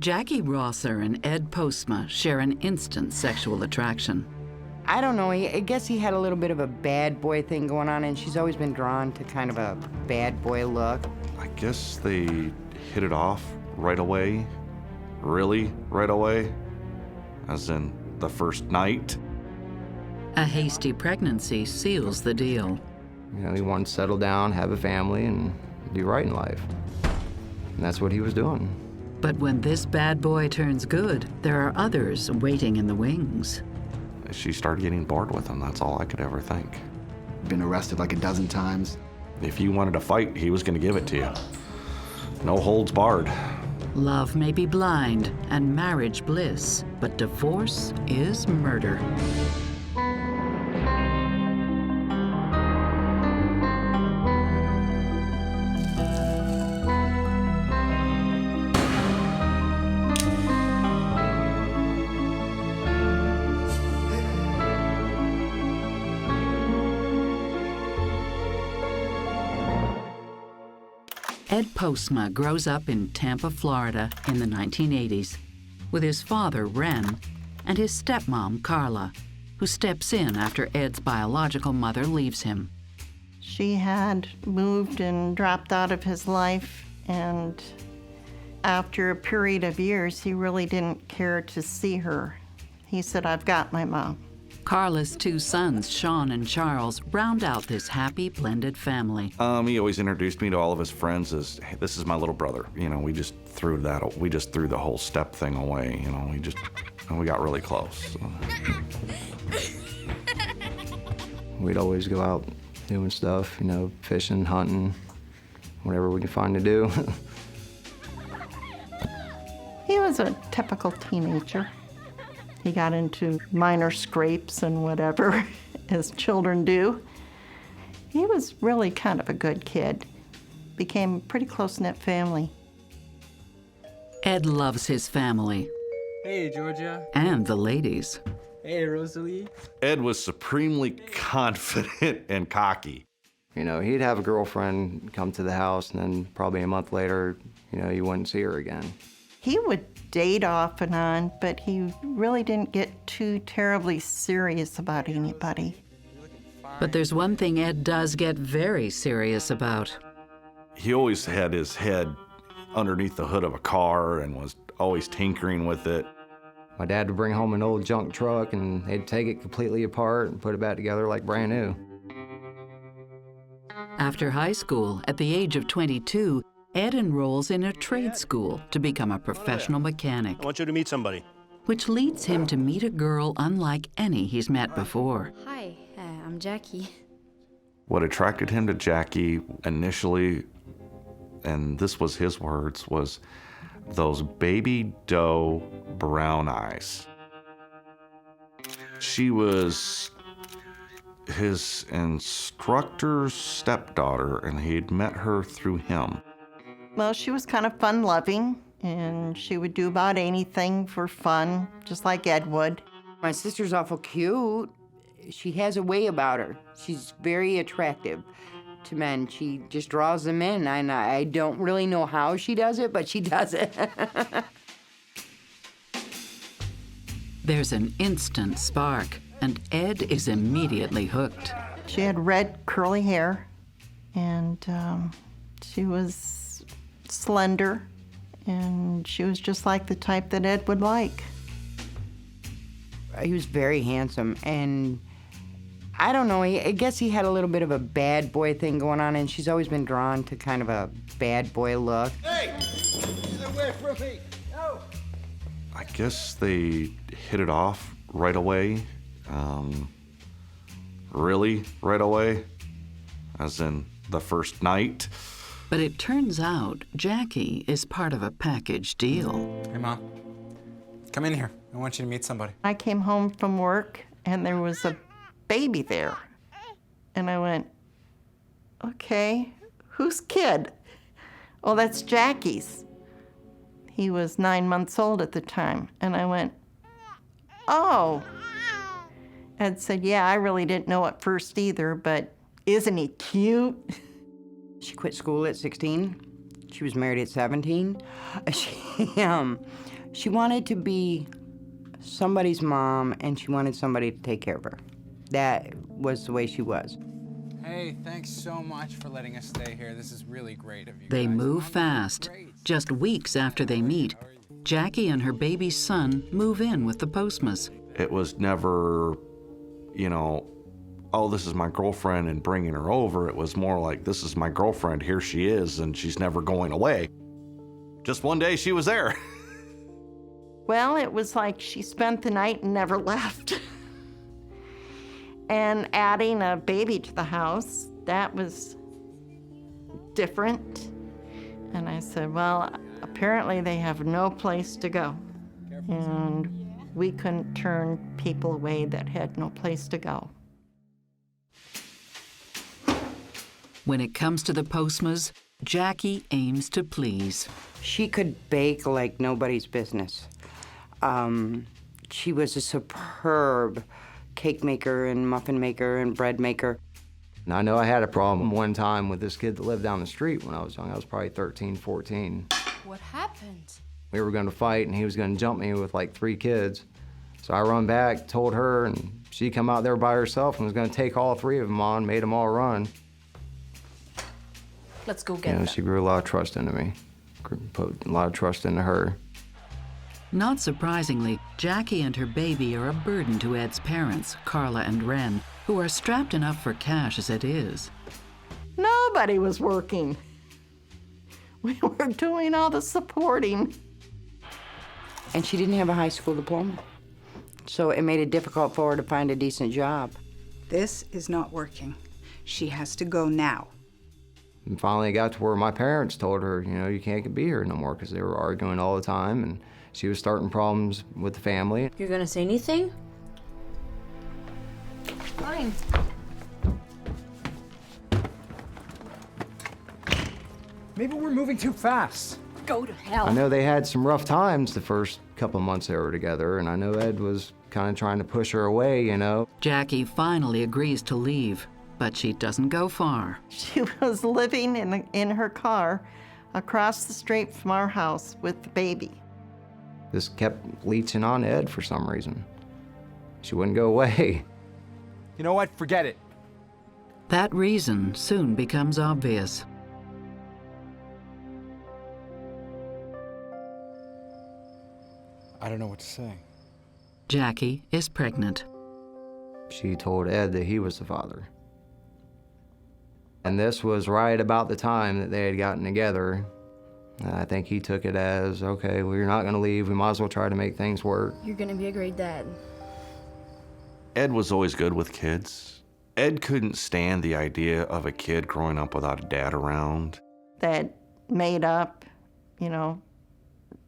Jackie Rosser and Ed Postma share an instant sexual attraction. I don't know, I guess he had a little bit of a bad boy thing going on, and she's always been drawn to kind of a bad boy look. I guess they hit it off right away, really right away, as in the first night. A hasty pregnancy seals the deal. You know, he wanted to settle down, have a family, and do right in life. And that's what he was doing. But when this bad boy turns good, there are others waiting in the wings. She started getting bored with him, that's all I could ever think. Been arrested like a dozen times. If you wanted to fight, he was gonna give it to you. No holds barred. Love may be blind and marriage bliss, but divorce is murder. Ed Postma grows up in Tampa, Florida in the 1980s with his father, Ren, and his stepmom, Carla, who steps in after Ed's biological mother leaves him. She had moved and dropped out of his life, and after a period of years, he really didn't care to see her. He said, "I've got my mom." Carla's two sons, Sean and Charles, round out this happy blended family. He always introduced me to all of his friends as, hey, this is my little brother. You know, we just threw the whole step thing away. You know, we got really close. We'd always go out doing stuff, you know, fishing, hunting, whatever we could find to do. He was a typical teenager. He got into minor scrapes and whatever, as children do. He was really kind of a good kid. Became a pretty close-knit family. Ed loves his family. Hey, Georgia. And the ladies. Hey, Rosalie. Ed was supremely confident and cocky. You know, he'd have a girlfriend come to the house, and then probably a month later, you know, you wouldn't see her again. He would date off and on, but he really didn't get too terribly serious about anybody. But there's one thing Ed does get very serious about. He always had his head underneath the hood of a car and was always tinkering with it. My dad would bring home an old junk truck, and they'd take it completely apart and put it back together like brand new. After high school, at the age of 22, Ed enrolls in a trade school to become a professional mechanic. I want you to meet somebody. Which leads him to meet a girl unlike any he's met before. Hi, I'm Jackie. What attracted him to Jackie initially, and this was his words, was those baby doe brown eyes. She was his instructor's stepdaughter, and he'd met her through him. Well, she was kind of fun-loving, and she would do about anything for fun, just like Ed would. My sister's awful cute. She has a way about her. She's very attractive to men. She just draws them in, and I don't really know how she does it, but she does it. There's an instant spark, and Ed is immediately hooked. She had red curly hair, and she was slender, and she was just like the type that Ed would like. He was very handsome, and I don't know, I guess he had a little bit of a bad boy thing going on, and she's always been drawn to kind of a bad boy look. Hey! Get away from me! No! I guess they hit it off right away. Really right away, as in the first night. But it turns out Jackie is part of a package deal. Hey, Mom. Come in here. I want you to meet somebody. I came home from work, and there was a baby there. And I went, okay, whose kid? Oh, that's Jackie's. He was 9 months old at the time. And I went, oh. Ed said, yeah, I really didn't know at first either, but isn't he cute? She quit school at 16. She was married at 17. She wanted to be somebody's mom, and she wanted somebody to take care of her. That was the way she was. Hey, thanks so much for letting us stay here. This is really great of you They guys. move Mom, fast. great. Just weeks after they meet, Jackie and her baby son move in with the Postmas. It was never, you know, oh, this is my girlfriend and bringing her over. It was more like, this is my girlfriend, here she is, and she's never going away. Just one day she was there. Well, it was like she spent the night and never left. And adding a baby to the house, that was different. And I said, well, apparently they have no place to go. And we couldn't turn people away that had no place to go. When it comes to the Postmas, Jackie aims to please. She could bake like nobody's business. She was a superb cake maker and muffin maker and bread maker. And I know I had a problem one time with this kid that lived down the street when I was young. I was probably 13, 14. What happened? We were going to fight, and he was going to jump me with like 3 kids. So I run back, told her, and she come out there by herself and was going to take all 3 of them on, made them all run. Let's go You get know, them. she grew a lot of trust into me, put a lot of trust into her. Not surprisingly, Jackie and her baby are a burden to Ed's parents, Carla and Ren, who are strapped enough for cash as it is. Nobody was working. We were doing all the supporting. And she didn't have a high school diploma. So it made it difficult for her to find a decent job. This is not working. She has to go now. And finally it got to where my parents told her, you know, you can't be here no more, because they were arguing all the time, and she was starting problems with the family. You're gonna say anything? Fine. Maybe we're moving too fast. Go to hell. I know they had some rough times the first couple of months they were together, and I know Ed was kind of trying to push her away, you know. Jackie finally agrees to leave, but she doesn't go far. She was living in her car across the street from our house with the baby. This kept leeching on Ed for some reason. She wouldn't go away. You know what? Forget it. That reason soon becomes obvious. I don't know what to say. Jackie is pregnant. She told Ed that he was the father. And this was right about the time that they had gotten together. I think he took it as, okay, well, you're not going to leave. We might as well try to make things work. You're gonna be a great dad. Ed was always good with kids. Ed couldn't stand the idea of a kid growing up without a dad around. That made up, you know,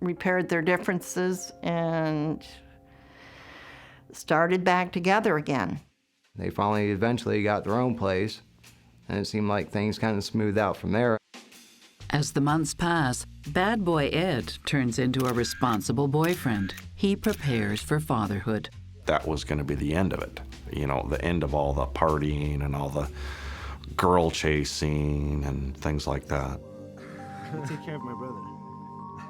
repaired their differences and started back together again. They finally eventually got their own place, and it seemed like things kind of smoothed out from there. As the months pass, bad boy Ed turns into a responsible boyfriend. He prepares for fatherhood. That was going to be the end of it. You know, the end of all the partying and all the girl chasing and things like that. Take care of my brother.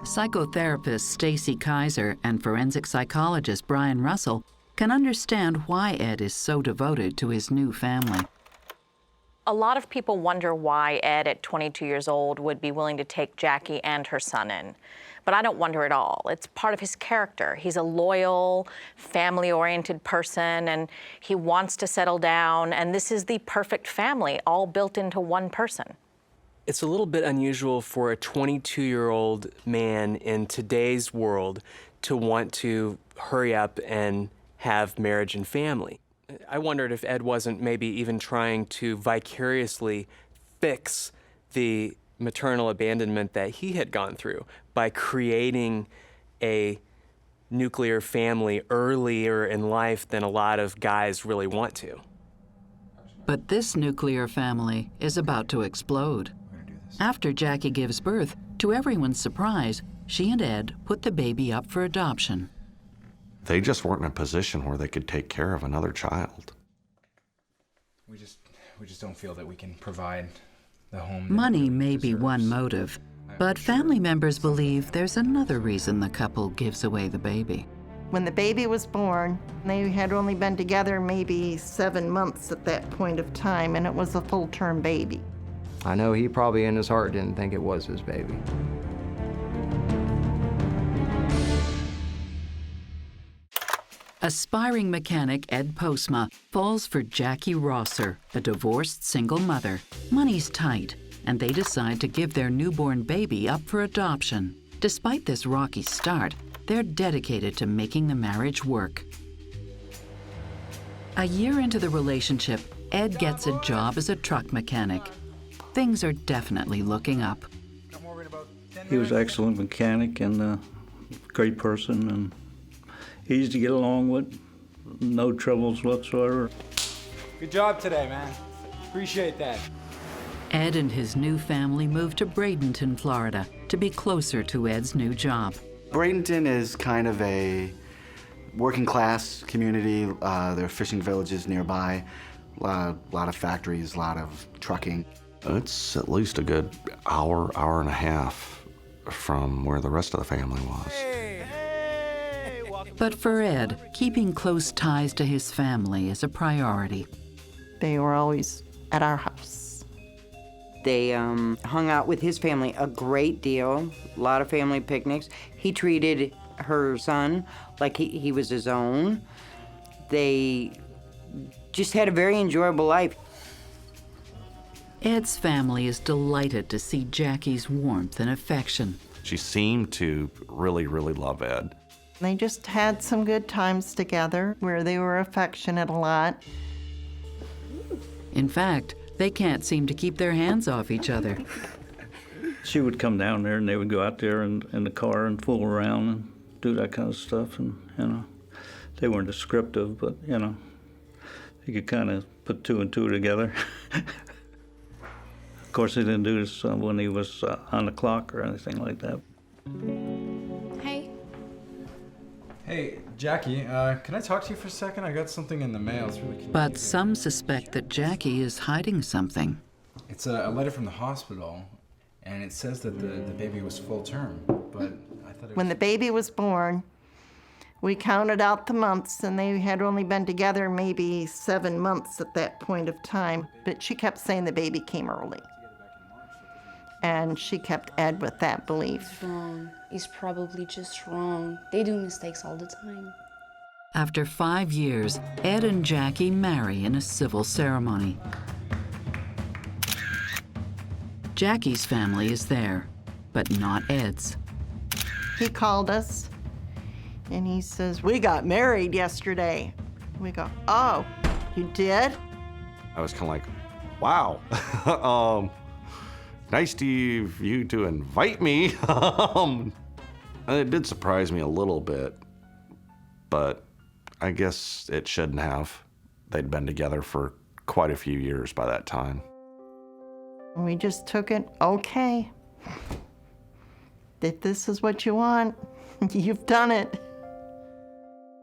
Psychotherapist Stacy Kaiser and forensic psychologist Brian Russell can understand why Ed is so devoted to his new family. A lot of people wonder why Ed, at 22 years old, would be willing to take Jackie and her son in. But I don't wonder at all. It's part of his character. He's a loyal, family-oriented person, and he wants to settle down, and this is the perfect family, all built into one person. It's a little bit unusual for a 22-year-old man in today's world to want to hurry up and have marriage and family. I wondered if Ed wasn't maybe even trying to vicariously fix the maternal abandonment that he had gone through by creating a nuclear family earlier in life than a lot of guys really want to. But this nuclear family is about to explode. After Jackie gives birth, to everyone's surprise, she and Ed put the baby up for adoption. They just weren't in a position where they could take care of another child. We just don't feel that we can provide the home. Money may be one motive, But family members believe there's another reason the couple gives away the baby. When the baby was born, they had only been together maybe 7 months at that point of time, and it was a full-term baby. I know he probably in his heart didn't think it was his baby. Aspiring mechanic Ed Postma falls for Jackie Rosser, a divorced single mother. Money's tight, and they decide to give their newborn baby up for adoption. Despite this rocky start, they're dedicated to making the marriage work. A year into the relationship, Ed gets a job as a truck mechanic. Things are definitely looking up. He was an excellent mechanic and a great person and easy to get along with, no troubles whatsoever. Good job today, man. Appreciate that. Ed and his new family moved to Bradenton, Florida, to be closer to Ed's new job. Bradenton is kind of a working class community. There are fishing villages nearby, a lot of factories, a lot of trucking. It's at least a good hour, hour and a half from where the rest of the family was. But for Ed, keeping close ties to his family is a priority. They were always at our house. They hung out with his family a great deal, a lot of family picnics. He treated her son like he was his own. They just had a very enjoyable life. Ed's family is delighted to see Jackie's warmth and affection. She seemed to really, really love Ed. They just had some good times together where they were affectionate a lot. In fact, they can't seem to keep their hands off each other. She would come down there and they would go out there in the car and fool around and do that kind of stuff. And, you know, they weren't descriptive, but, you know, you could kind of put two and two together. Of course, he didn't do this when he was on the clock or anything like that. Hey. Hey, Jackie, can I talk to you for a second? I got something in the mail. It's really confusing. But some suspect that Jackie is hiding something. It's a letter from the hospital, and it says that the baby was full term, but I thought it was... When the baby was born, we counted out the months, and they had only been together maybe 7 months at that point of time. But she kept saying the baby came early. And she kept Ed with that belief. He's wrong. He's probably just wrong. They do mistakes all the time. After 5 years, Ed and Jackie marry in a civil ceremony. Jackie's family is there, but not Ed's. He called us, and he says, "We got married yesterday." We go, "Oh, you did?" I was kind of like, wow. Nice to you to invite me. It did surprise me a little bit, but I guess it shouldn't have. They'd been together for quite a few years by that time. We just took it, okay. If this is what you want, you've done it.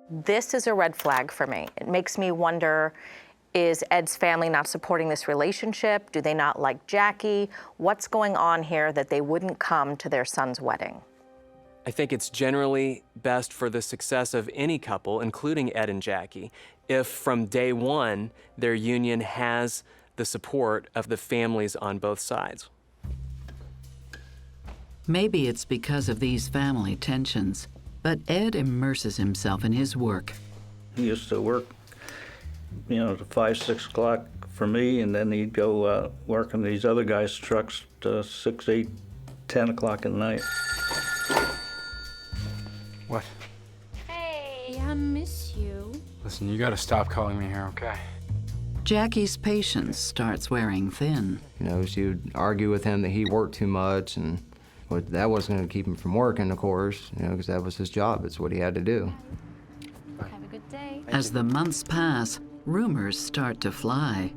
This is a red flag for me. It makes me wonder, is Ed's family not supporting this relationship? Do they not like Jackie? What's going on here that they wouldn't come to their son's wedding? I think it's generally best for the success of any couple, including Ed and Jackie, if from day one their union has the support of the families on both sides. Maybe it's because of these family tensions, but Ed immerses himself in his work. He used to work, you know, to 5, 6 o'clock for me, and then he'd go work on these other guys' trucks to 6, 8, 10 o'clock at night. What? Hey, I miss you. Listen, you gotta stop calling me here, okay? Jackie's patience starts wearing thin. You know, she would argue with him that he worked too much, and but that wasn't going to keep him from working, of course, you know, because that was his job. It's what he had to do. Have a good day. As the months pass, rumors start to fly.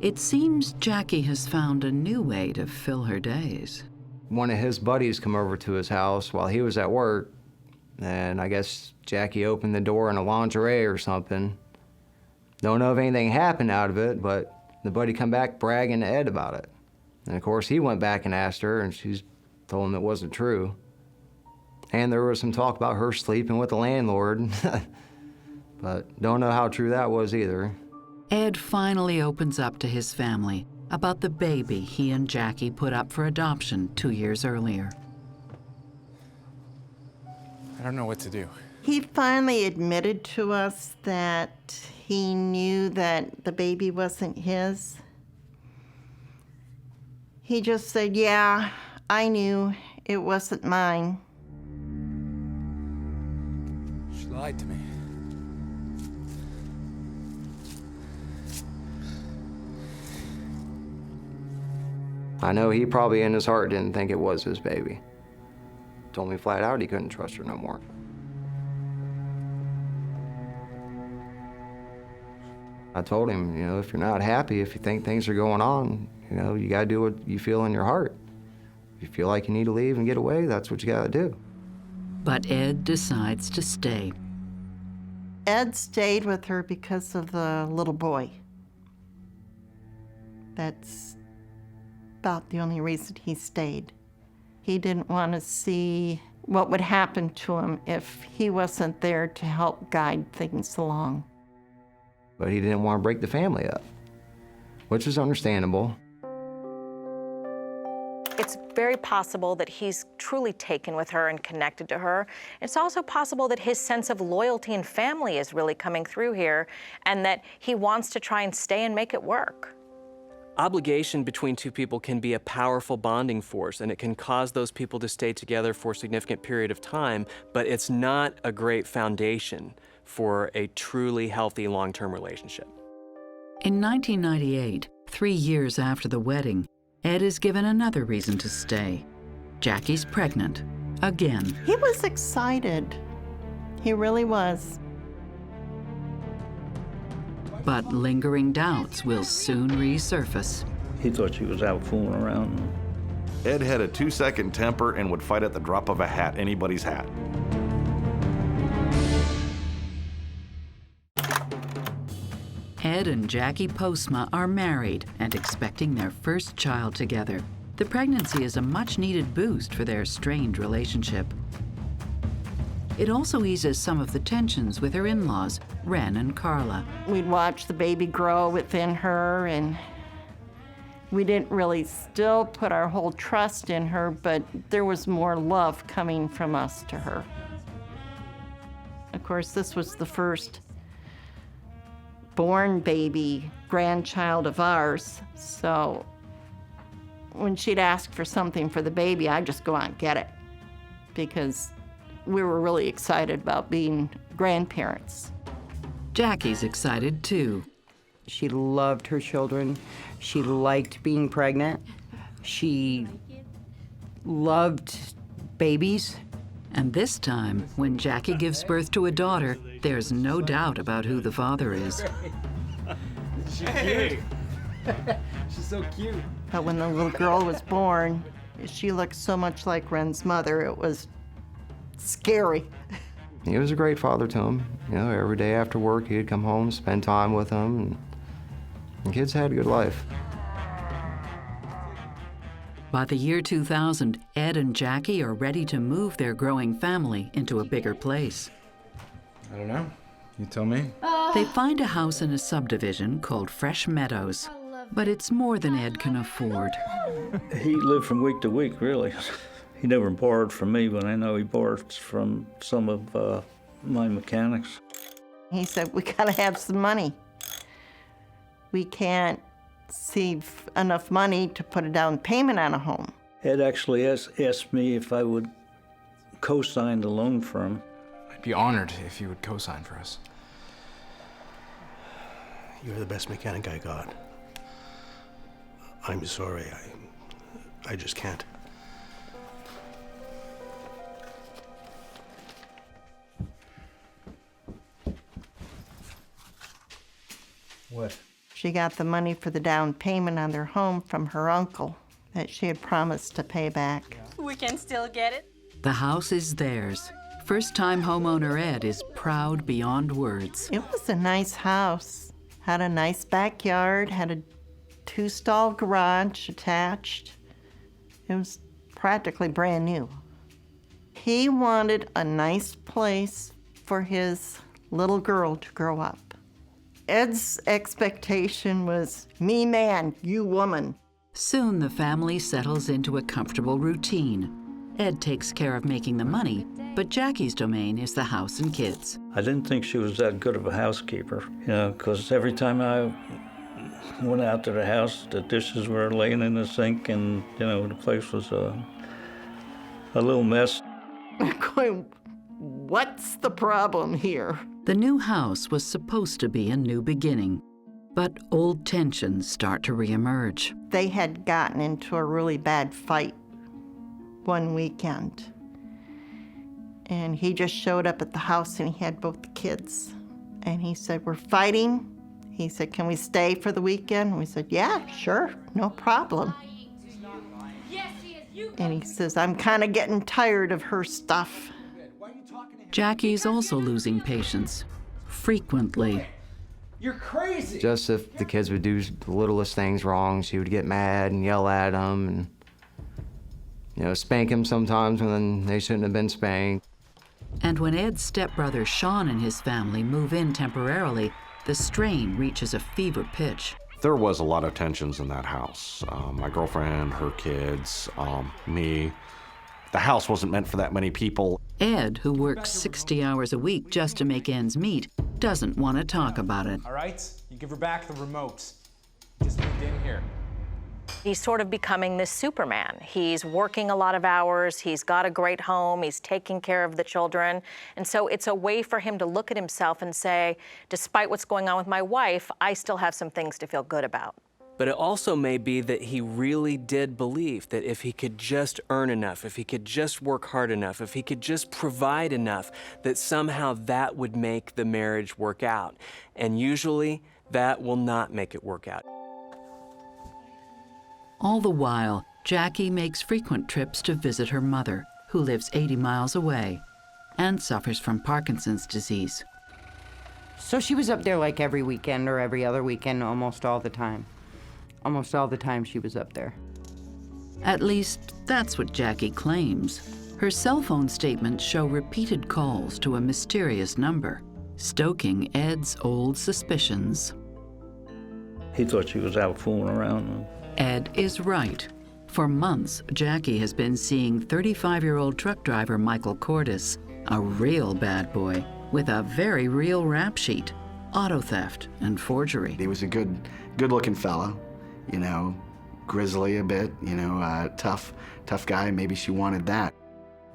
It seems Jackie has found a new way to fill her days. One of his buddies come over to his house while he was at work, and I guess Jackie opened the door in a lingerie or something. Don't know if anything happened out of it, but the buddy come back bragging to Ed about it. And of course, he went back and asked her, and she's Told him it wasn't true. And there was some talk about her sleeping with the landlord. But don't know how true that was either. Ed finally opens up to his family about the baby he and Jackie put up for adoption 2 years earlier. I don't know what to do. He finally admitted to us that he knew that the baby wasn't his. He just said, yeah, I knew it wasn't mine. She lied to me. I know he probably in his heart didn't think it was his baby. Told me flat out he couldn't trust her no more. I told him, you know, if you're not happy, if you think things are going on, you know, you gotta do what you feel in your heart. If you feel like you need to leave and get away, that's what you gotta do. But Ed decides to stay. Ed stayed with her because of the little boy. That's about the only reason he stayed. He didn't want to see what would happen to him if he wasn't there to help guide things along. But he didn't want to break the family up, which is understandable. It's very possible that he's truly taken with her and connected to her. It's also possible that his sense of loyalty and family is really coming through here, and that he wants to try and stay and make it work. Obligation between two people can be a powerful bonding force, and it can cause those people to stay together for a significant period of time, but it's not a great foundation for a truly healthy long-term relationship. In 1998, 3 years after the wedding, Ed is given another reason to stay. Jackie's pregnant, again. He was excited. He really was. But lingering doubts will soon resurface. He thought she was out fooling around. Ed had a 2-second temper and would fight at the drop of a hat, anybody's hat. Ed and Jackie Postma are married and expecting their first child together. The pregnancy is a much-needed boost for their strained relationship. It also eases some of the tensions with her in-laws, Ren and Carla. We'd watch the baby grow within her, and we didn't really still put our whole trust in her, but there was more love coming from us to her. Of course, this was the first born baby grandchild of ours, so when she'd ask for something for the baby, I'd just go out and get it, because we were really excited about being grandparents. Jackie's excited too. She loved her children. She liked being pregnant. She loved babies. And this time, when Jackie gives birth to a daughter, there's no doubt about who the father is. She's cute. She's so cute. But when the little girl was born, she looked so much like Ren's mother, it was scary. He was a great father to him. You know, every day after work, he'd come home, spend time with them, and the kids had a good life. By the year 2000, Ed and Jackie are ready to move their growing family into a bigger place. I don't know. You tell me. They find a house in a subdivision called Fresh Meadows, but it's more than Ed can afford. He lived from week to week, really. He never borrowed from me, but I know he borrowed from some of my mechanics. He said, we gotta have some money. We can't save enough money to put a down payment on a home. Ed actually asked me if I would co-sign the loan for him. I'd be honored if you would co-sign for us. You're the best mechanic I got. I'm sorry, I just can't. What? She got the money for the down payment on their home from her uncle that she had promised to pay back. We can still get it. The house is theirs. First-time homeowner Ed is proud beyond words. It was a nice house. Had a nice backyard, had a 2-stall garage attached. It was practically brand new. He wanted a nice place for his little girl to grow up. Ed's expectation was, me man, you woman. Soon the family settles into a comfortable routine. Ed takes care of making the money, but Jackie's domain is the house and kids. I didn't think she was that good of a housekeeper, because every time I went out to the house, the dishes were laying in the sink, and, the place was a little mess. I'm going, what's the problem here? The new house was supposed to be a new beginning, but old tensions start to reemerge. They had gotten into a really bad fight one weekend. And he just showed up at the house and he had both the kids. And he said, we're fighting. He said, can we stay for the weekend? And we said, yeah, sure, no problem. And he says, I'm kind of getting tired of her stuff. Jackie's also losing patience, frequently. You're crazy. Just if the kids would do the littlest things wrong, she would get mad and yell at them and, spank them sometimes when they shouldn't have been spanked. And when Ed's stepbrother Sean and his family move in temporarily, the strain reaches a fever pitch. There was a lot of tensions in that house. My girlfriend, her kids, me. The house wasn't meant for that many people. Ed, who works 60 hours a week just to make ends meet, doesn't want to talk about it. All right, you give her back the remote. Just moved in here. He's sort of becoming this Superman. He's working a lot of hours, he's got a great home, he's taking care of the children. And so it's a way for him to look at himself and say, despite what's going on with my wife, I still have some things to feel good about. But it also may be that he really did believe that if he could just earn enough, if he could just work hard enough, if he could just provide enough, that somehow that would make the marriage work out. And usually, that will not make it work out. All the while, Jackie makes frequent trips to visit her mother, who lives 80 miles away and suffers from Parkinson's disease. So she was up there like every weekend or every other weekend, almost all the time. Almost all the time she was up there. At least, that's what Jackie claims. Her cell phone statements show repeated calls to a mysterious number, stoking Ed's old suspicions. He thought she was out fooling around. Ed is right. For months, Jackie has been seeing 35-year-old truck driver Michael Cordes, a real bad boy with a very real rap sheet, auto theft and forgery. He was a good-looking fella, grizzly a bit, tough guy. Maybe she wanted that.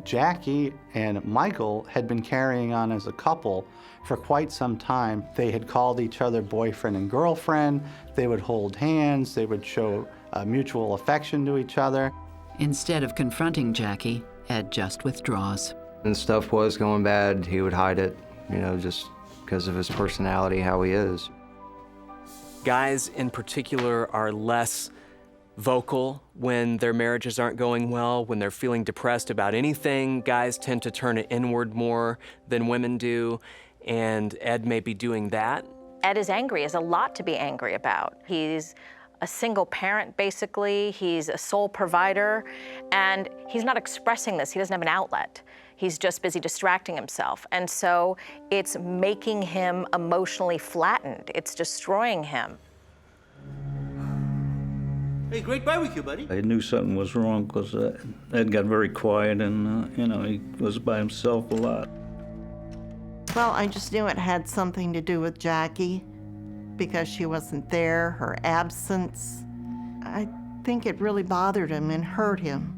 Jackie and Michael had been carrying on as a couple for quite some time. They had called each other boyfriend and girlfriend. They would hold hands. They would show mutual affection to each other. Instead of confronting Jackie, Ed just withdraws. When stuff was going bad, he would hide it, just because of his personality, how he is. Guys in particular are less vocal when their marriages aren't going well, when they're feeling depressed about anything. Guys tend to turn it inward more than women do, and Ed may be doing that. Ed is angry, has a lot to be angry about. He's a single parent, basically. He's a sole provider, and he's not expressing this. He doesn't have an outlet. He's just busy distracting himself. And so it's making him emotionally flattened. It's destroying him. Hey, great barbecue, buddy. I knew something was wrong because Ed got very quiet and, he was by himself a lot. Well, I just knew it had something to do with Jackie because she wasn't there, her absence. I think it really bothered him and hurt him.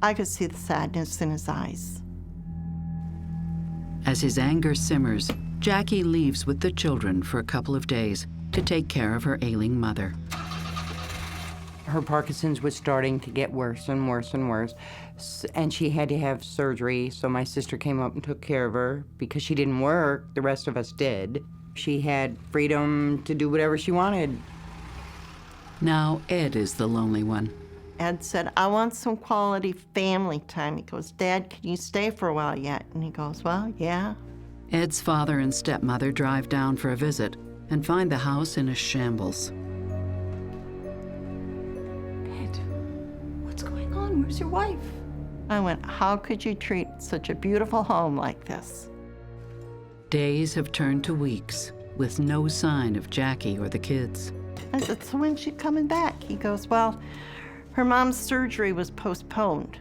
I could see the sadness in his eyes. As his anger simmers, Jackie leaves with the children for a couple of days to take care of her ailing mother. Her Parkinson's was starting to get worse and worse and worse, and she had to have surgery, so my sister came up and took care of her. Because she didn't work, the rest of us did. She had freedom to do whatever she wanted. Now Ed is the lonely one. Ed said, I want some quality family time. He goes, Dad, can you stay for a while yet? And he goes, well, yeah. Ed's father and stepmother drive down for a visit and find the house in a shambles. What's going on where's your wife? I went, how could you treat such a beautiful home like this? Days have turned to weeks with no sign of Jackie or the kids. I said, so when's she coming back? He goes, well, her mom's surgery was postponed.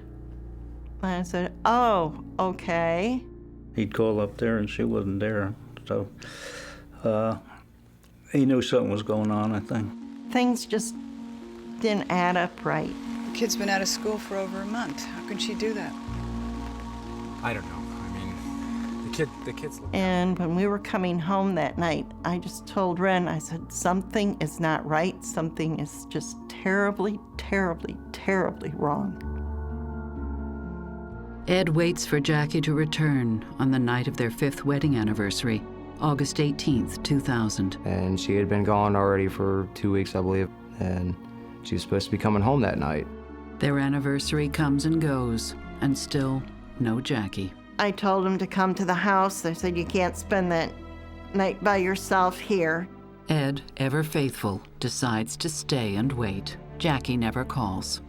And I said, oh, okay. He'd call up there and she wasn't there. So he knew something was going on, I think. Things just didn't add up right. The kid's been out of school for over a month. How can she do that? I don't know. I mean, the kids look. And when we were coming home that night, I just told Ren, I said, something is not right. Something is just terribly, terribly, terribly wrong. Ed waits for Jackie to return on the night of their 5th wedding anniversary, August 18th, 2000. And she had been gone already for 2 weeks, I believe, and she was supposed to be coming home that night. Their anniversary comes and goes, and still no Jackie. I told him to come to the house. I said, you can't spend that night by yourself here. Ed, ever faithful, decides to stay and wait. Jackie never calls.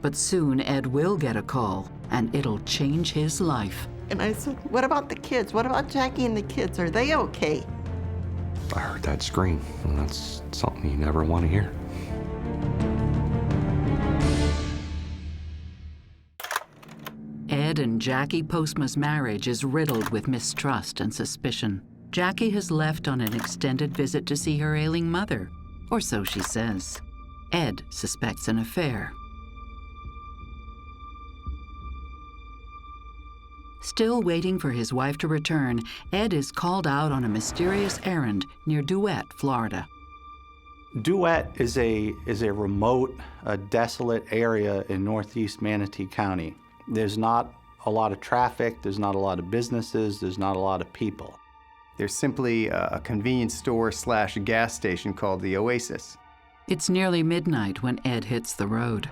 But soon Ed will get a call, and it'll change his life. And I said, what about the kids? What about Jackie and the kids? Are they okay? I heard that scream, and that's something you never want to hear. Ed and Jackie Postma's marriage is riddled with mistrust and suspicion. Jackie has left on an extended visit to see her ailing mother, or so she says. Ed suspects an affair. Still waiting for his wife to return, Ed is called out on a mysterious errand near Duet, Florida. Duet is a remote, desolate area in northeast Manatee County. There's not a lot of traffic, there's not a lot of businesses, there's not a lot of people. There's simply a convenience store / gas station called the Oasis. It's nearly midnight when Ed hits the road.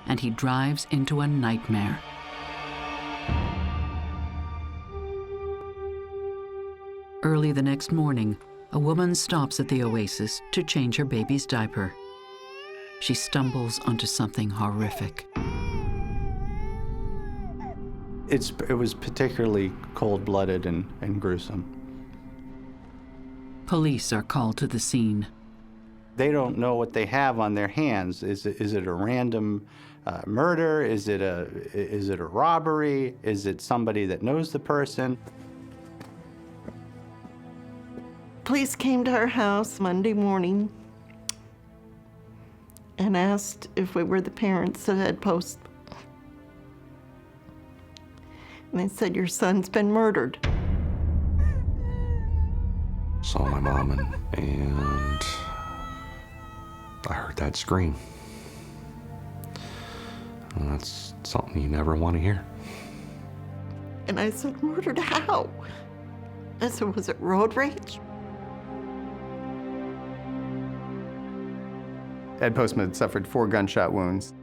And he drives into a nightmare. Early the next morning, a woman stops at the Oasis to change her baby's diaper. She stumbles onto something horrific. It was particularly cold-blooded and gruesome. Police are called to the scene. They don't know what they have on their hands. Is it a random murder? Is it a robbery? Is it somebody that knows the person? Police came to our house Monday morning and asked if we were the parents that had postponed. And they said, your son's been murdered. Saw my mom and I heard that scream. And that's something you never want to hear. And I said, murdered how? I said, was it road rage? Ed Postma had suffered 4 gunshot wounds.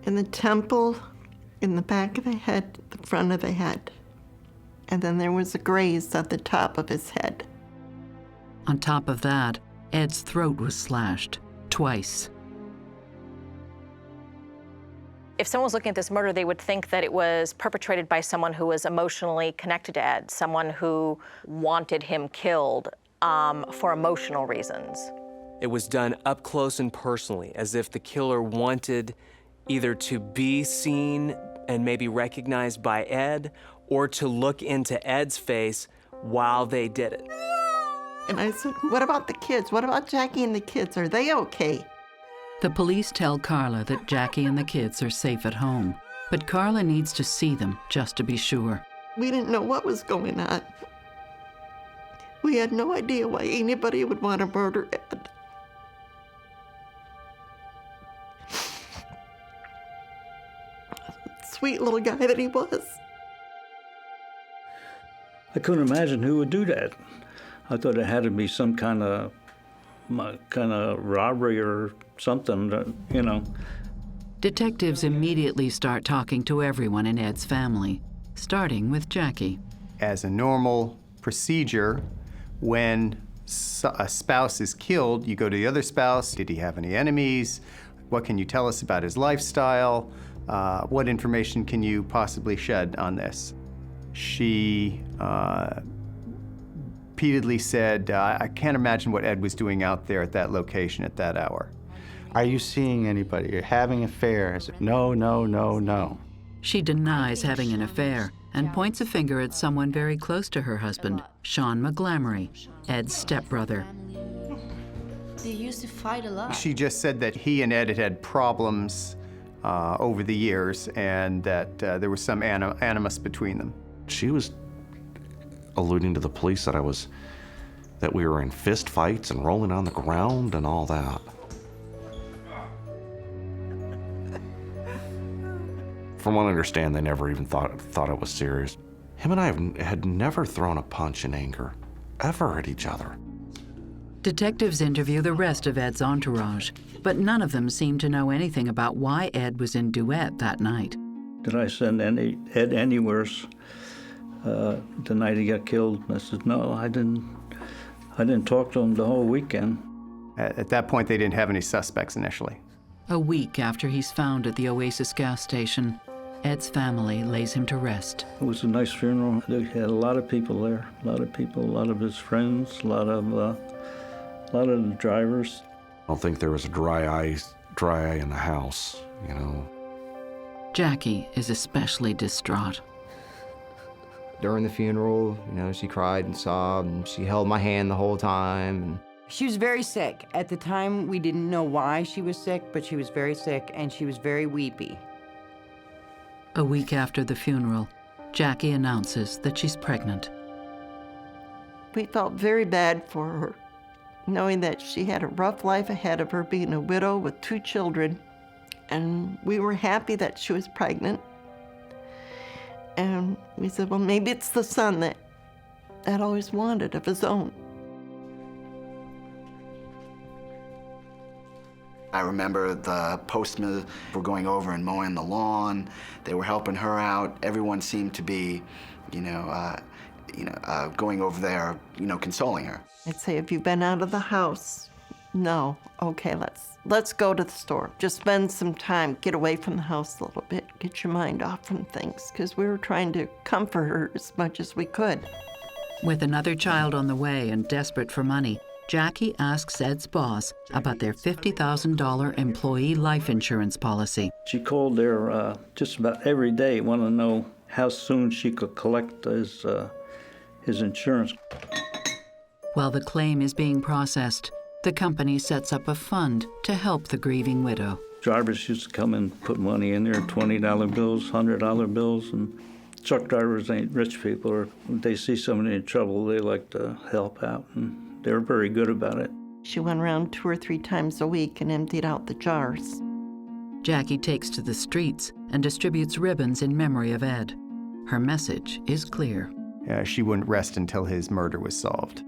In the temple, in the back of the head, the front of the head. And then there was a graze at the top of his head. On top of that, Ed's throat was slashed twice. If someone was looking at this murder, they would think that it was perpetrated by someone who was emotionally connected to Ed, someone who wanted him killed for emotional reasons. It was done up close and personally, as if the killer wanted either to be seen and maybe recognized by Ed, or to look into Ed's face while they did it. And I said, what about the kids? What about Jackie and the kids? Are they okay? The police tell Carla that Jackie and the kids are safe at home, but Carla needs to see them just to be sure. We didn't know what was going on. We had no idea why anybody would want to murder Ed. Sweet little guy that he was. I couldn't imagine who would do that. I thought it had to be some kind of robbery or something, you know. Detectives immediately start talking to everyone in Ed's family, starting with Jackie. As a normal procedure, when a spouse is killed, you go to the other spouse. Did he have any enemies? What can you tell us about his lifestyle? What information can you possibly shed on this? She repeatedly said, I can't imagine what Ed was doing out there at that location at that hour. Are you seeing anybody? You're having affairs? No, no, no, no. She denies having an affair and points a finger at someone very close to her husband, Sean McGlamory, Ed's stepbrother. They used to fight a lot. She just said that he and Ed had had problems over the years and that there was some animus between them. She was alluding to the police that that we were in fist fights and rolling on the ground and all that. From what I understand, they never even thought it was serious. Him and I had never thrown a punch in anger, ever at each other. Detectives interview the rest of Ed's entourage, but none of them seem to know anything about why Ed was in Duet that night. Did I send Ed anywhere the night he got killed? I said, no, I didn't talk to him the whole weekend. At that point, they didn't have any suspects initially. A week after he's found at the Oasis gas station, Ed's family lays him to rest. It was a nice funeral. They had a lot of people there, a lot of people, a lot of his friends, a lot of the drivers. I don't think there was a dry eye in the house, you know. Jackie is especially distraught. During the funeral, she cried and sobbed, and she held my hand the whole time. And she was very sick. At the time, we didn't know why she was sick, but she was very sick, and she was very weepy. A week after the funeral, Jackie announces that she's pregnant. We felt very bad for her, knowing that she had a rough life ahead of her, being a widow with 2 children. And we were happy that she was pregnant. And we said, well, maybe it's the son that Ed always wanted of his own. I remember the postmen were going over and mowing the lawn. They were helping her out. Everyone seemed to be, going over there, consoling her. I'd say, have you been out of the house? No. Okay, let's go to the store. Just spend some time, get away from the house a little bit, get your mind off from things, because we were trying to comfort her as much as we could. With another child on the way and desperate for money, Jackie asks Ed's boss about their $50,000 employee life insurance policy. She called there just about every day, wanted to know how soon she could collect his insurance. While the claim is being processed, the company sets up a fund to help the grieving widow. Drivers used to come and put money in there, $20 bills, $100 bills, and truck drivers ain't rich people, or when they see somebody in trouble, they like to help out, and they're very good about it. She went around 2 or 3 times a week and emptied out the jars. Jackie takes to the streets and distributes ribbons in memory of Ed. Her message is clear. She wouldn't rest until his murder was solved.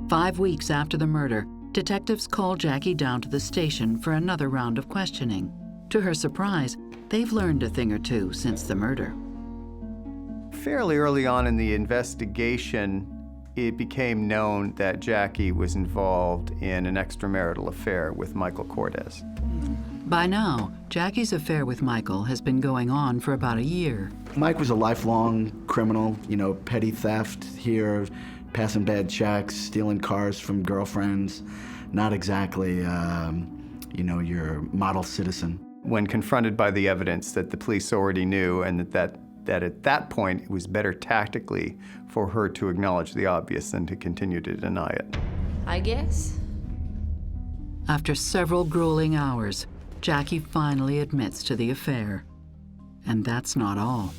5 weeks after the murder, detectives call Jackie down to the station for another round of questioning. To her surprise, they've learned a thing or two since the murder. Fairly early on in the investigation, it became known that Jackie was involved in an extramarital affair with Michael Cortez. By now, Jackie's affair with Michael has been going on for about a year. Mike was a lifelong criminal, petty theft here, passing bad checks, stealing cars from girlfriends. Not exactly, your model citizen. When confronted by the evidence that the police already knew and that at that point it was better tactically for her to acknowledge the obvious than to continue to deny it. I guess. After several grueling hours, Jackie finally admits to the affair. And that's not all.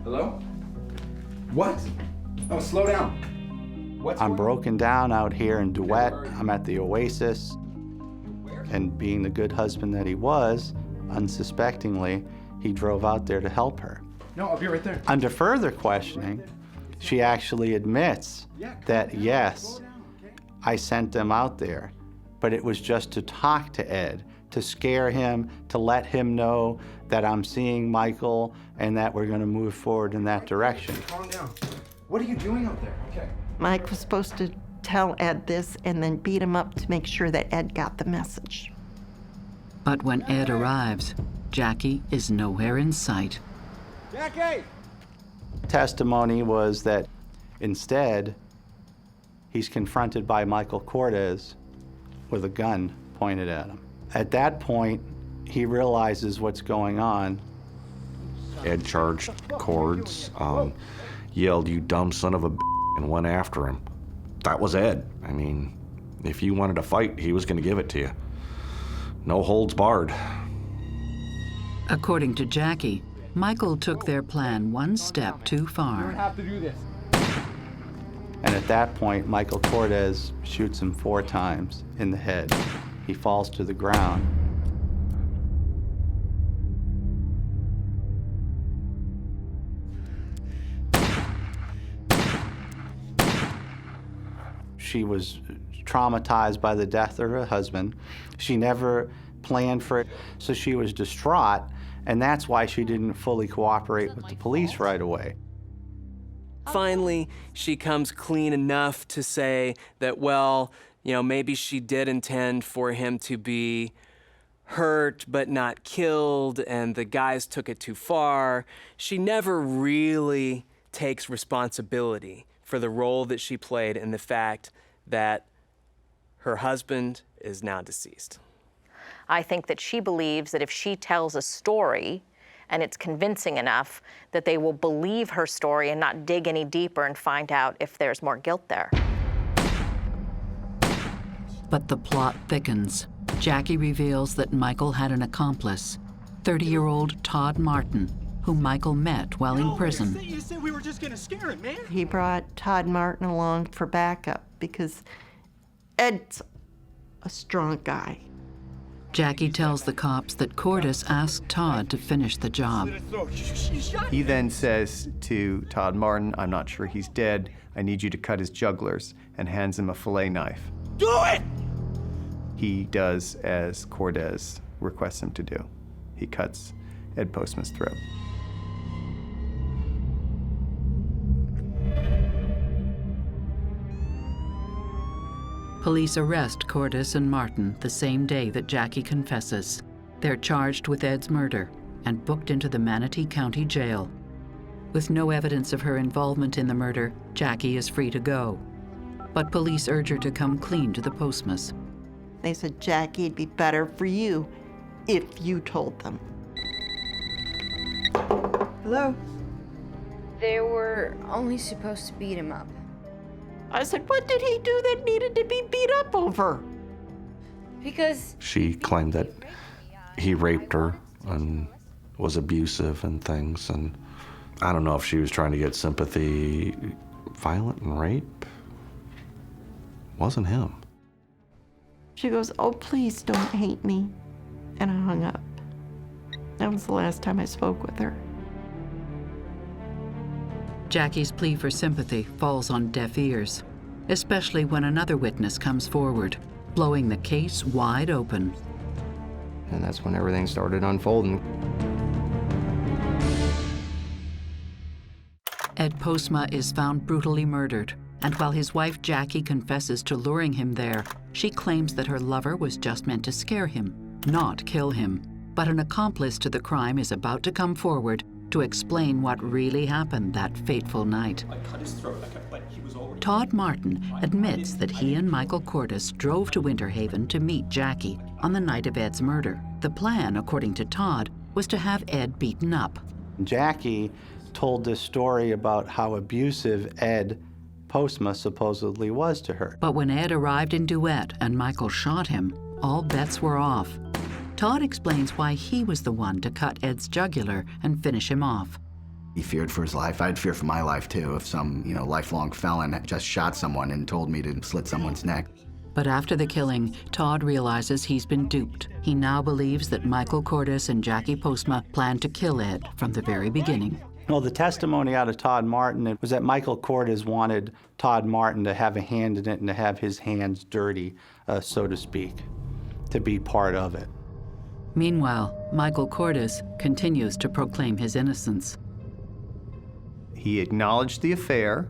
Hello? What? Oh, slow down. I'm broken down out here in Duet. I'm at the Oasis. And being the good husband that he was, unsuspectingly, he drove out there to help her. No, I'll be right there. Under further questioning, she actually admits that, yes, I sent them out there, but it was just to talk to Ed, to scare him, to let him know that I'm seeing Michael and that we're going to move forward in that direction. Calm down. What are you doing up there? Okay. Mike was supposed to tell Ed this and then beat him up to make sure that Ed got the message. But when Ed arrives, Jackie is nowhere in sight. Jackie! Testimony was that instead, he's confronted by Michael Cortez with a gun pointed at him. At that point, he realizes what's going on. Ed charged Cords, yelled, "You dumb son of a b," and went after him. That was Ed. I mean, if you wanted to fight, he was going to give it to you. No holds barred. According to Jackie, Michael took their plan one step too You don't far. have to do this. And at that point, Michael Cortez shoots him 4 times in the head. He falls to the ground. She was traumatized by the death of her husband. She never planned for it, so she was distraught, and that's why she didn't fully cooperate with the police right away. Finally, she comes clean enough to say that, well, you know, maybe she did intend for him to be hurt but not killed, and the guys took it too far. She never really takes responsibility for the role that she played in the fact that her husband is now deceased. I think that she believes that if she tells a story and it's convincing enough, that they will believe her story and not dig any deeper and find out if there's more guilt there. But the plot thickens. Jackie reveals that Michael had an accomplice, 30-year-old Todd Martin, whom Michael met while in prison. You said we were just gonna scare him, man. He brought Todd Martin along for backup because Ed's a strong guy. Jackie tells the cops that Cordes asked Todd to finish the job. He then says to Todd Martin, "I'm not sure he's dead. I need you to cut his jugulars," and hands him a fillet knife. Do it! He does as Cortez requests him to do. He cuts Ed Postma's throat. Police arrest Cordes and Martin the same day that Jackie confesses. They're charged with Ed's murder and booked into the Manatee County Jail. With no evidence of her involvement in the murder, Jackie is free to go. But police urge her to come clean to the Postmas. They said, Jackie, it'd be better for you if you told them. Hello? They were only supposed to beat him up. I said, what did he do that needed to be beat up over? Because She claimed that he raped her and was abusive and things, and I don't know if she was trying to get sympathy. Violent and rape? Wasn't him. She goes, oh, please don't hate me. And I hung up. That was the last time I spoke with her. Jackie's plea for sympathy falls on deaf ears, especially when another witness comes forward, blowing the case wide open. And that's when everything started unfolding. Ed Postma is found brutally murdered, and while his wife Jackie confesses to luring him there, she claims that her lover was just meant to scare him, not kill him. But an accomplice to the crime is about to come forward to explain what really happened that fateful night. I cut his throat like he was already... Todd Martin admits that he and Michael Cordes drove to Winter Haven to meet Jackie on the night of Ed's murder. The plan, according to Todd, was to have Ed beaten up. Jackie told this story about how abusive Ed Postma supposedly was to her. But when Ed arrived in Duet and Michael shot him, all bets were off. Todd explains why he was the one to cut Ed's jugular and finish him off. He feared for his life. I'd fear for my life, too, if some, lifelong felon had just shot someone and told me to slit someone's neck. But after the killing, Todd realizes he's been duped. He now believes that Michael Cordes and Jackie Postma planned to kill Ed from the very beginning. Well, the testimony out of Todd Martin was that Michael Cordes wanted Todd Martin to have a hand in it and to have his hands dirty, so to speak, to be part of it. Meanwhile, Michael Cordes continues to proclaim his innocence. He acknowledged the affair.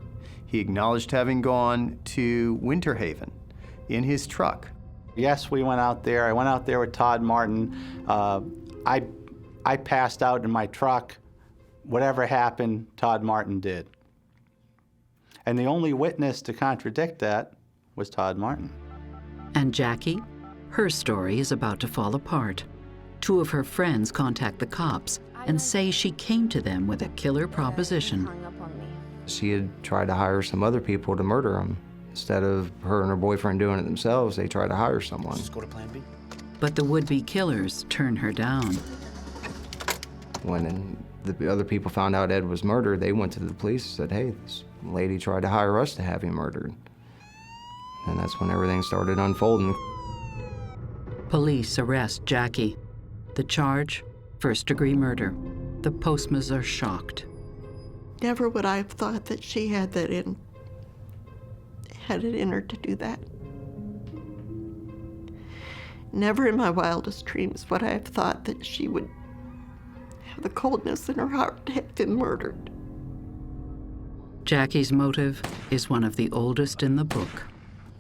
He acknowledged having gone to Winter Haven in his truck. Yes, we went out there. I went out there with Todd Martin. I passed out in my truck. Whatever happened, Todd Martin did. And the only witness to contradict that was Todd Martin. And Jackie? Her story is about to fall apart. Two of her friends contact the cops and say she came to them with a killer proposition. She had tried to hire some other people to murder him. Instead of her and her boyfriend doing it themselves, they tried to hire someone. Let's go to plan B. But the would-be killers turn her down. When the other people found out Ed was murdered, they went to the police and said, hey, this lady tried to hire us to have him murdered. And that's when everything started unfolding. Police arrest Jackie. The charge, first-degree murder. The Postmas are shocked. Never would I have thought that she had it in her to do that. Never in my wildest dreams would I have thought that she would have the coldness in her heart to have been murdered. Jackie's motive is one of the oldest in the book.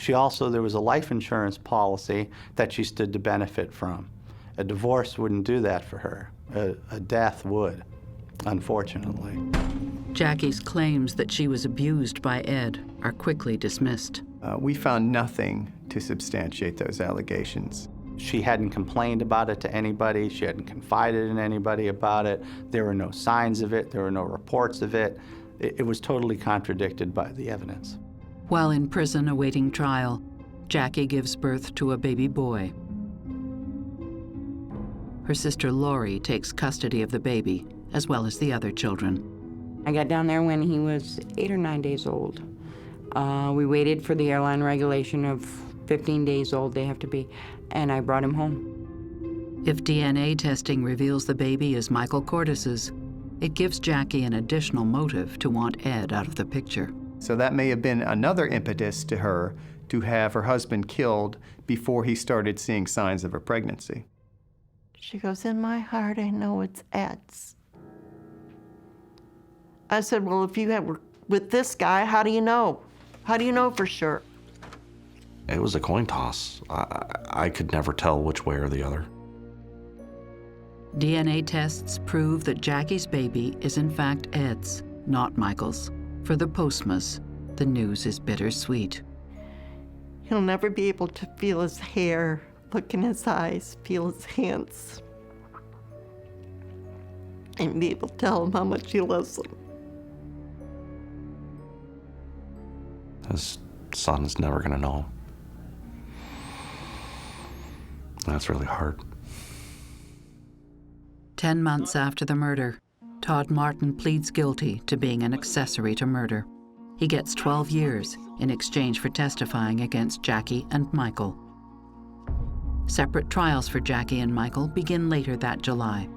There was a life insurance policy that she stood to benefit from. A divorce wouldn't do that for her. A death would, unfortunately. Jackie's claims that she was abused by Ed are quickly dismissed. We found nothing to substantiate those allegations. She hadn't complained about it to anybody. She hadn't confided in anybody about it. There were no signs of it. There were no reports of it. It was totally contradicted by the evidence. While in prison awaiting trial, Jackie gives birth to a baby boy. Her sister Lori takes custody of the baby, as well as the other children. I got down there when he was 8 or 9 days old. We waited for the airline regulation of 15 days old, they have to be, and I brought him home. If DNA testing reveals the baby is Michael Cortis's, it gives Jackie an additional motive to want Ed out of the picture. So that may have been another impetus to her to have her husband killed before he started seeing signs of a pregnancy. She goes, in my heart, I know it's Ed's. I said, well, if you were with this guy, how do you know? How do you know for sure? It was a coin toss. I could never tell which way or the other. DNA tests prove that Jackie's baby is in fact Ed's, not Michael's. For the Postmas, the news is bittersweet. He'll never be able to feel his hair, look in his eyes, feel his hands, and be able to tell him how much he loves him. His son is never going to know. That's really hard. 10 months after the murder, Todd Martin pleads guilty to being an accessory to murder. He gets 12 years in exchange for testifying against Jackie and Michael. Separate trials for Jackie and Michael begin later that July.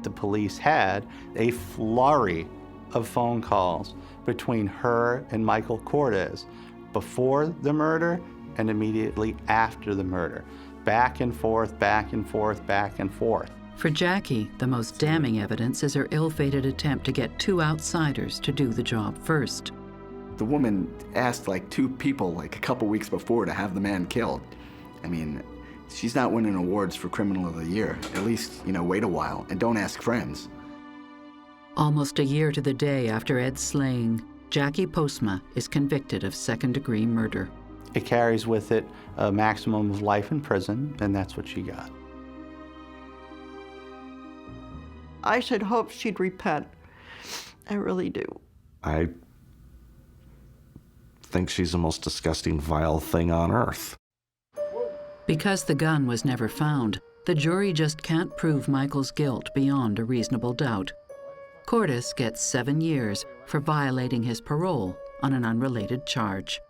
The police had a flurry of phone calls between her and Michael Cortez before the murder and immediately after the murder. Back and forth, back and forth, back and forth. For Jackie, the most damning evidence is her ill-fated attempt to get two outsiders to do the job first. The woman asked like 2 people like a couple weeks before to have the man killed. I mean, she's not winning awards for Criminal of the Year. At least, wait a while and don't ask friends. Almost a year to the day after Ed's slaying, Jackie Postma is convicted of second-degree murder. It carries with it a maximum of life in prison, and that's what she got. I should hope she'd repent. I really do. I think she's the most disgusting, vile thing on earth. Because the gun was never found, the jury just can't prove Michael's guilt beyond a reasonable doubt. Cortis gets 7 years for violating his parole on an unrelated charge.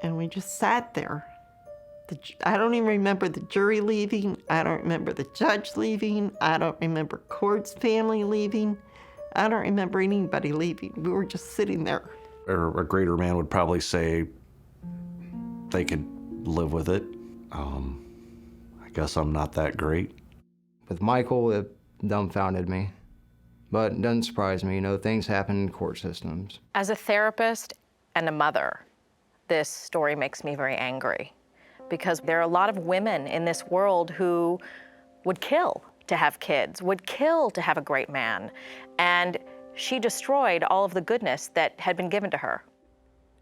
And we just sat there. I don't even remember the jury leaving. I don't remember the judge leaving. I don't remember Cord's family leaving. I don't remember anybody leaving. We were just sitting there. Or a greater man would probably say they could live with it. I guess I'm not that great. With Michael, it dumbfounded me. But it doesn't surprise me, things happen in court systems. As a therapist and a mother, this story makes me very angry because there are a lot of women in this world who would kill to have kids, would kill to have a great man, and she destroyed all of the goodness that had been given to her.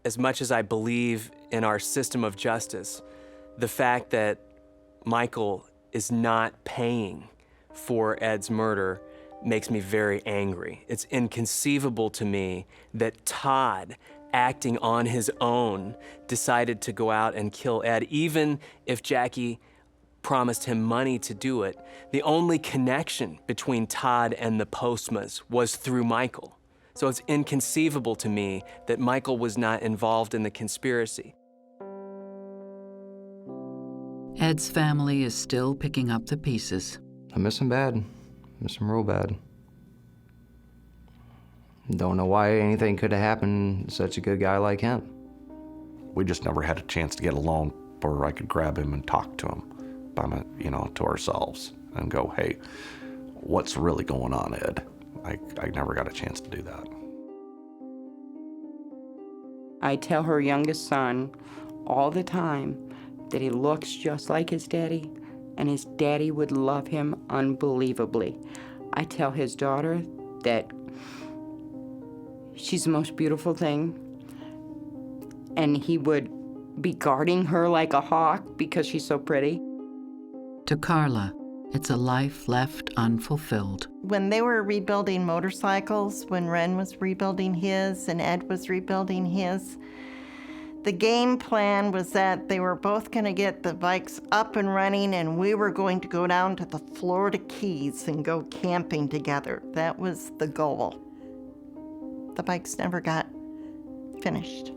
As much as I believe in our system of justice, the fact that Michael is not paying for Ed's murder makes me very angry. It's inconceivable to me that Todd, acting on his own, decided to go out and kill Ed, even if Jackie promised him money to do it. The only connection between Todd and the Postmas was through Michael. So it's inconceivable to me that Michael was not involved in the conspiracy. Ed's family is still picking up the pieces. I miss him bad. Miss him real bad. Don't know why anything could have happened to such a good guy like him. We just never had a chance to get alone where I could grab him and talk to him, to ourselves and go, hey, what's really going on, Ed? I never got a chance to do that. I tell her youngest son all the time that he looks just like his daddy, and his daddy would love him unbelievably. I tell his daughter that she's the most beautiful thing, and he would be guarding her like a hawk because she's so pretty. To Carla, it's a life left unfulfilled. When they were rebuilding motorcycles, when Ren was rebuilding his and Ed was rebuilding his, the game plan was that they were both going to get the bikes up and running, and we were going to go down to the Florida Keys and go camping together. That was the goal. The bikes never got finished.